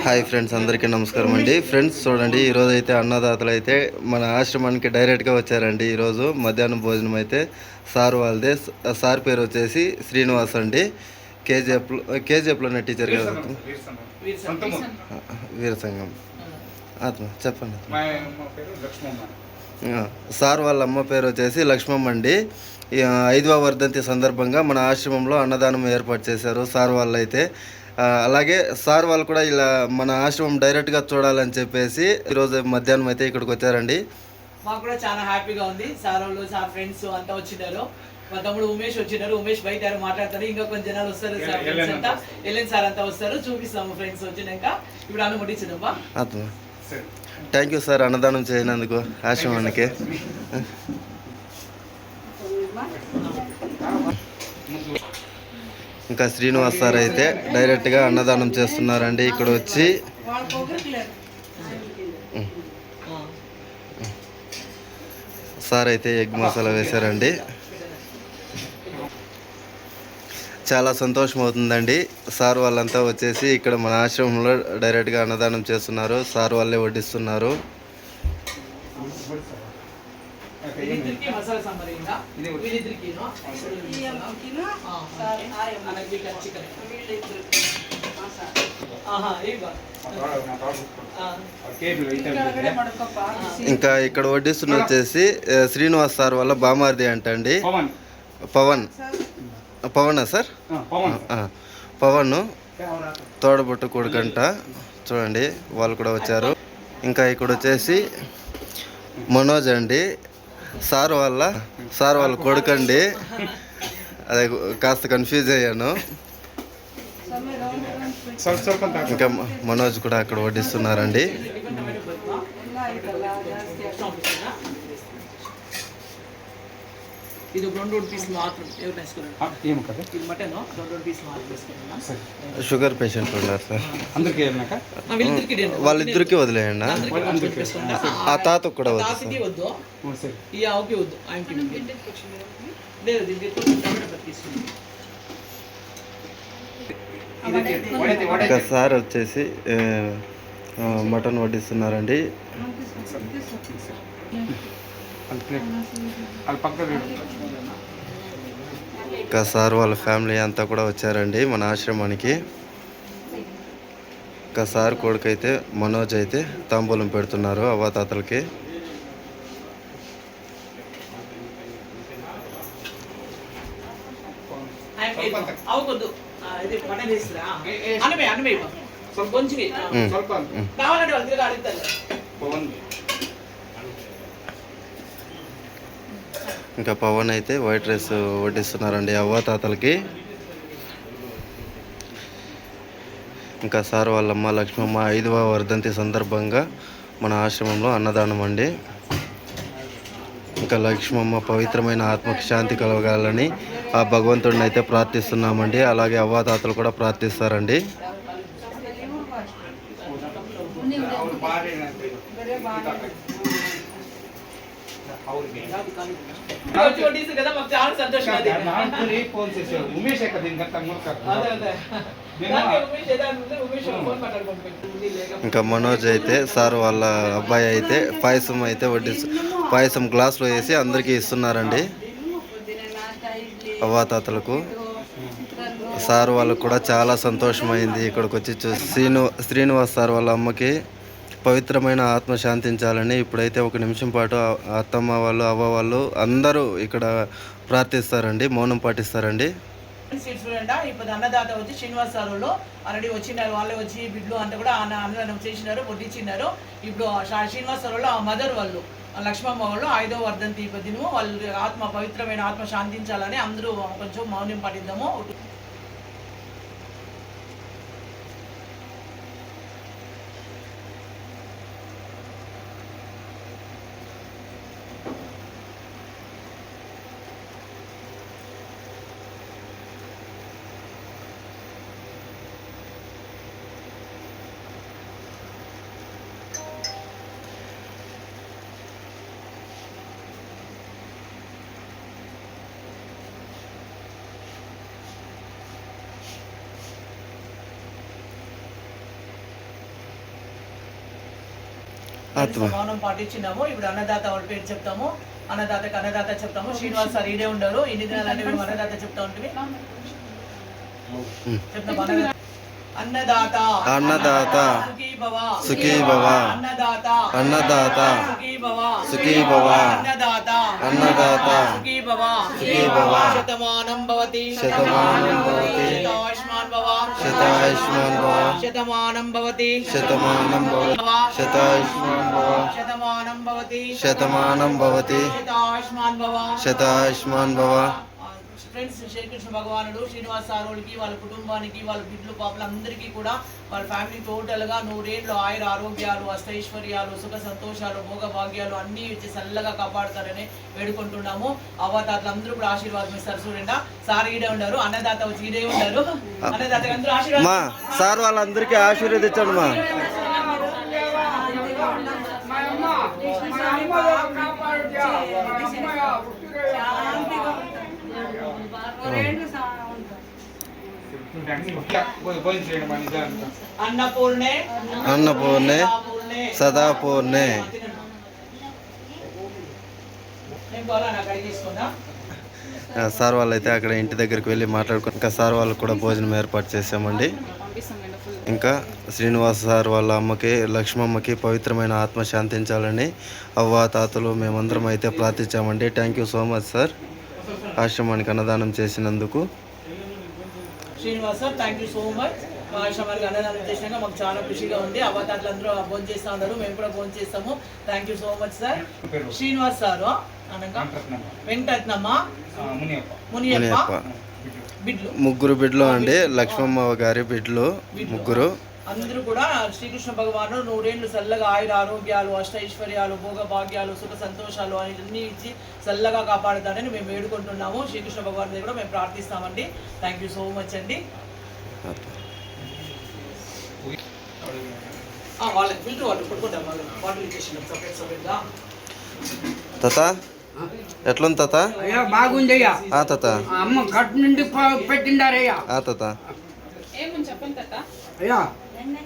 Hi friends, అందరికీ నమస్కారం అండి. ఫ్రెండ్స్ చూడండి, ఈరోజు అయితే అన్నదాతలు అయితే మన ఆశ్రమానికి డైరెక్ట్గా వచ్చారండి. ఈరోజు మధ్యాహ్నం భోజనం అయితే సార్ వాళ్ళదే. సార్ పేరు వచ్చేసి శ్రీనివాస్ అండి. కేజీఎఫ్లోనే టీచర్ కదా, వీర సంఘం. ఆత్మ చెప్పండి. సార్ వాళ్ళ అమ్మ పేరు వచ్చేసి లక్ష్మమ్మ అండి. 5వ వర్ధంతి సందర్భంగా మన ఆశ్రమంలో అన్నదానం ఏర్పాటు చేశారు సార్ వాళ్ళు అయితే. అలాగే సార్ వాళ్ళు కూడా ఇలా మన ఆశ్రమం డైరెక్ట్గా చూడాలని చెప్పేసి ఈరోజు మధ్యాహ్నం అయితే ఇక్కడికి వచ్చారండి. మాకు కూడా చాలా హ్యాపీగా ఉంది. సార్ వాళ్ళు, సార్ ఫ్రెండ్స్ అంతా వచ్చినారు. మా తమ్ముడు ఉమేష్ వచ్చినారు. ఉమేష్ బయట మాట్లాడతారు. ఇంకా కొంచెం జనాలు వస్తారు. సార్ ఫ్రెండ్స్ అంతా ఎల్ఎన్ సార్ అంతా వస్తారు. చూపిస్తాము ఫ్రెండ్స్ వచ్చినాక. ఇప్పుడు అన్న ముట్టించదమ్మా. థ్యాంక్ యూ సార్, అన్నదానం చేయనందుకు ఆశ్రమానికి. ఇంకా శ్రీనివాస్ సార్ అయితే డైరెక్ట్గా అన్నదానం చేస్తున్నారండి. ఇక్కడ వచ్చి సార్ అయితే ఎగ్ మసాలా వేశారండి. చాలా సంతోషం అవుతుందండి. సార్ వాళ్ళంతా వచ్చేసి ఇక్కడ మన ఆశ్రమంలో డైరెక్ట్గా అన్నదానం చేస్తున్నారు. సార్ వాళ్ళే వడ్డిస్తున్నారు. ఇంకా ఇక్కడ వడ్డిస్తున్న వచ్చేసి శ్రీనివాస్ సార్ వాళ్ళ బామార్ది అంటండి. పవనా సార్? పవన్ తోడబుట్టు కొడుకంట. చూడండి, వాళ్ళు కూడా వచ్చారు. ఇంకా ఇక్కడ వచ్చేసి మనోజ్ అండి, సార్ వాళ్ళ కొడుకండి. అదే కాస్త కన్ఫ్యూజ్ అయ్యాను. ఇంకా మనోజ్ కూడా అక్కడ వడ్డిస్తున్నారండి. ఇది 2 పీస్ మాత్రం షుగర్ పేషెంట్ ఉన్నారు సార్, వాళ్ళిద్దరికి వదిలేయండి. ఆ తాతకు కూడా వద్దు. ఇంకా సార్ వచ్చేసి మటన్ వడ్డిస్తున్నారండి. ఇంకా సార్ వాళ్ళ ఫ్యామిలీ అంతా కూడా వచ్చారండి మన ఆశ్రమానికి. ఇంకా సార్ కొడుకైతే మనోజ్ అయితే తాంబూలం పెడుతున్నారు అవ్వాతాతలకి. ఇంకా పవన్ అయితే వైట్ రైస్ వడ్డిస్తున్నారండి అవ్వాతాతలకి. ఇంకా సార్ వాళ్ళమ్మ లక్ష్మమ్మ 5వ వర్ధంతి సందర్భంగా మన ఆశ్రమంలో అన్నదానం అండి. ఇంకా లక్ష్మమ్మ పవిత్రమైన ఆత్మకి శాంతి కలగాలని ఆ భగవంతుడిని అయితే ప్రార్థిస్తున్నామండి. అలాగే అవ్వాతాతలు కూడా ప్రార్థిస్తారండి. ఇంకా మనోజ్ అయితే సార్ వాళ్ళ అబ్బాయి అయితే పాయసం అయితే పాయసం గ్లాసులో వేసి అందరికీ ఇస్తున్నారండి అవ్వాతాతలకు. సార్ వాళ్ళకు కూడా చాలా సంతోషమైంది ఇక్కడికి వచ్చి శ్రీనివాస్ సార్ వాళ్ళ అమ్మకి పవిత్రమైన ఆత్మ శాంతించాలని ఇప్పుడైతే 1 నిమిషం పాటు అత్తమ్మ వాళ్ళు, అవ్వ వాళ్ళు అందరూ ఇక్కడ ప్రార్థిస్తారండి, మౌనం పాటిస్తారండి. ఇప్పుడు అన్నదాత వచ్చి శ్రీనివాస్ సార్ వాళ్ళు ఆల్రెడీ వచ్చినారు. వాళ్ళే వచ్చి బిడ్లు అంతా కూడా అన్నదానం చేసినారు, వడ్డించినారు. ఇప్పుడు శ్రీనివాస్ సార్ వాళ్ళు ఆ మదర్ వాళ్ళు లక్ష్మమ్మ వాళ్ళు 5వ వర్ధంతి దినము వాళ్ళు ఆత్మ పవిత్రమైన ఆత్మ శాంతించాలని అందరూ కొంచెం మౌనం పాటిద్దాము. ఆత్మ. మౌనం పాటించినాము. ఇప్పుడు అన్నదాత వాళ్ళ పేరు చెప్తాము. అన్నదాతకి అన్నదాత చెప్తాము. శ్రీనివాస్ సార్ ఈడే ఉండరు. ఇన్ని దినాలంటే మేము అన్నదాత చెప్తా ఉంటుంది. చెప్తాం. అన్నదాత అన్నదాత సుఖీ భవ సుఖీ భవ అన్నదాత అన్నదాత సుఖీ భవ సుఖీ భవ అన్నదాత అన్నదాత సుఖీ భవ సుఖీ భవ శతమానం భవతి శతమానం భవతి శతాయుష్మాన్ భవ శతాయుష్మాన్ భవ శతమానం భవతి శతమానం భవతి శతాయుష్మాన్ భవ శతమానం భవతి శతమానం భవతి శతాయుష్మాన్ భవ శతాయుష్మాన్ భవ. ఫ్రెండ్స్, శ్రీకృష్ణ భగవానుడు శ్రీనివాస్ సారోళ్ళకి వాళ్ళ కుటుంబానికి వాళ్ళ బిడ్డలు పాపలందరికీ కూడా వాళ్ళ ఫ్యామిలీ టోటల్గా 100 ఏళ్ళు ఆయుర ఆరోగ్యాలు అష్టైశ్వర్యాలు సుఖ సంతోషాలు భోగభాగ్యాలు అన్నీ ఇచ్చి చల్లగా కాపాడుతారని వేడుకుంటున్నాము. అవ్వతాతలందరూ కూడా ఆశీర్వాదం ఇస్తారు. చూడండి, సార్ ఈడే ఉండరు, అన్నదాత వచ్చి ఈడే ఉండరు. అన్నదాత అందరూ ఆశీర్వాదం. మా సార్ వాళ్ళందరికీ ఆశీర్వదించండి మా. అన్నపూర్ణే అన్నపూర్ణే సదాపూర్ణే. సార్ వాళ్ళు అయితే అక్కడ ఇంటి దగ్గరికి వెళ్ళి మాట్లాడుకుని ఇంకా సార్ వాళ్ళకు కూడా భోజనం ఏర్పాటు చేసామండి. ఇంకా శ్రీనివాస్ సార్ వాళ్ళ అమ్మకి లక్ష్మమ్మకి పవిత్రమైన ఆత్మ శాంతించాలని అవ్వ తాతలు మేమందరం అయితే ప్రార్థించామండి. Thank you so much sir, ఆశ్రమానికి అన్నదానం చేసినందుకు. Srinivas sir, thank you so much. మా ఆశ్రమానికి అన్నదానం చేసినాక మాకు చాలా ఖుషిగా ఉంది. అవ్వతాతలు అందరూ భోజనం చేస్తూ ఉన్నారు, మేము కూడా భోజనం చేస్తాము. Thank you so much sir. Srinivas sir అనగా వెంకటరత్నమ్మ మునియప్ప బిడ్లు, ముగ్గురు బిడ్లు అండి. లక్ష్మమ్మ గారి బిడ్లు ముగ్గురు. అందరూ కూడా శ్రీకృష్ణ భగవాను 100 ఏళ్ళు చల్లగా ఆయుర ఆరోగ్యాలు అష్టైశ్వర్యాలు భోగభాగ్యాలు సుఖ సంతోషాలు అన్ని ఇచ్చి చల్లగా కాపాడుతారని మేము వేడుకుంటున్నాము. శ్రీకృష్ణ భగవాన్ దగ్గర కూడా మేము ప్రార్థిస్తామండి. థ్యాంక్ యూ సో మచ్ అండి. వాళ్ళకి ఫిల్టర్ వాటర్ కొట్టుకుంటాం, వాటర్ ఇచ్చేసినాం సపరేట్గా. తాత ఎట్లుంది తాత? అయ్యా బాగుందయ్యా. తాత అమ్మ కట్టు నుండి పెట్టిండారయ్యా. తాత అయ్యా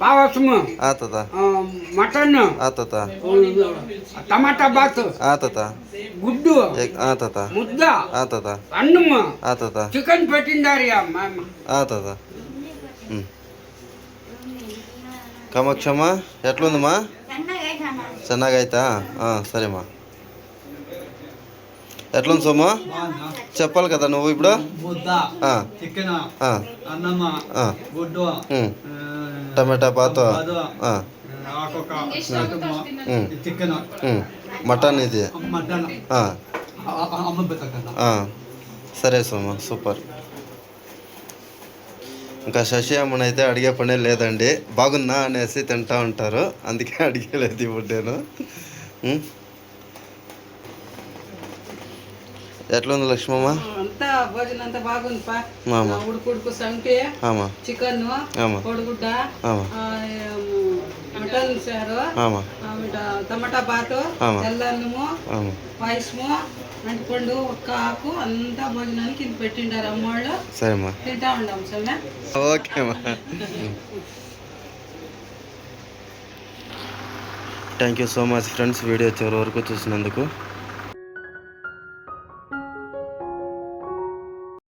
పావసము, తాత మటన్, తాత టమాటా బాత్, తాత గుడ్డు, తాత ముద్ద, తాత అన్నము, తాత చికెన్ పెట్టిండారయ్యా. తాత. కామాక్షమ్మా ఎట్లుందమ్మా? ಚೆನ್ನಾಗಿ ಆಯ್ತಾ? సరేమ్మా. ఎట్లుంది సోము? చెప్పాలి కదా నువ్వు ఇప్పుడు. చికెన్, అన్నమ్మ, గుడ్డు, టమాటా బాత్, చికెన్, మటన్ ఇది. మటన్. సరే సోము, సూపర్. ఇంకా శశి అమ్మని అయితే అడిగే పనే లేదండి, బాగుందా అనేసి తింటా ఉంటారు, అందుకే అడిగేలేదు ఇప్పుడు నేను. ఎట్లుంది లక్ష్మమ్మ? అంతా భోజనం అంతా బాగుంది పా. మామ ఉడుకుడుకు సంటి, చికెన్, కోడిగుడ్డ, మటన్ సారు, టమాటా బాతు, తెల్లన్నము, పాయసము, అంటిపండు, ఒక్క ఆకు అంతా భోజనానికి ఇది పెట్టిండారు అమ్మవాళ్ళు. సరేమ్మా, తింటా ఉండాం సరే. ఓకేమ్మా. Thank you so much friends, video చివరి వరకు చూసినందుకు.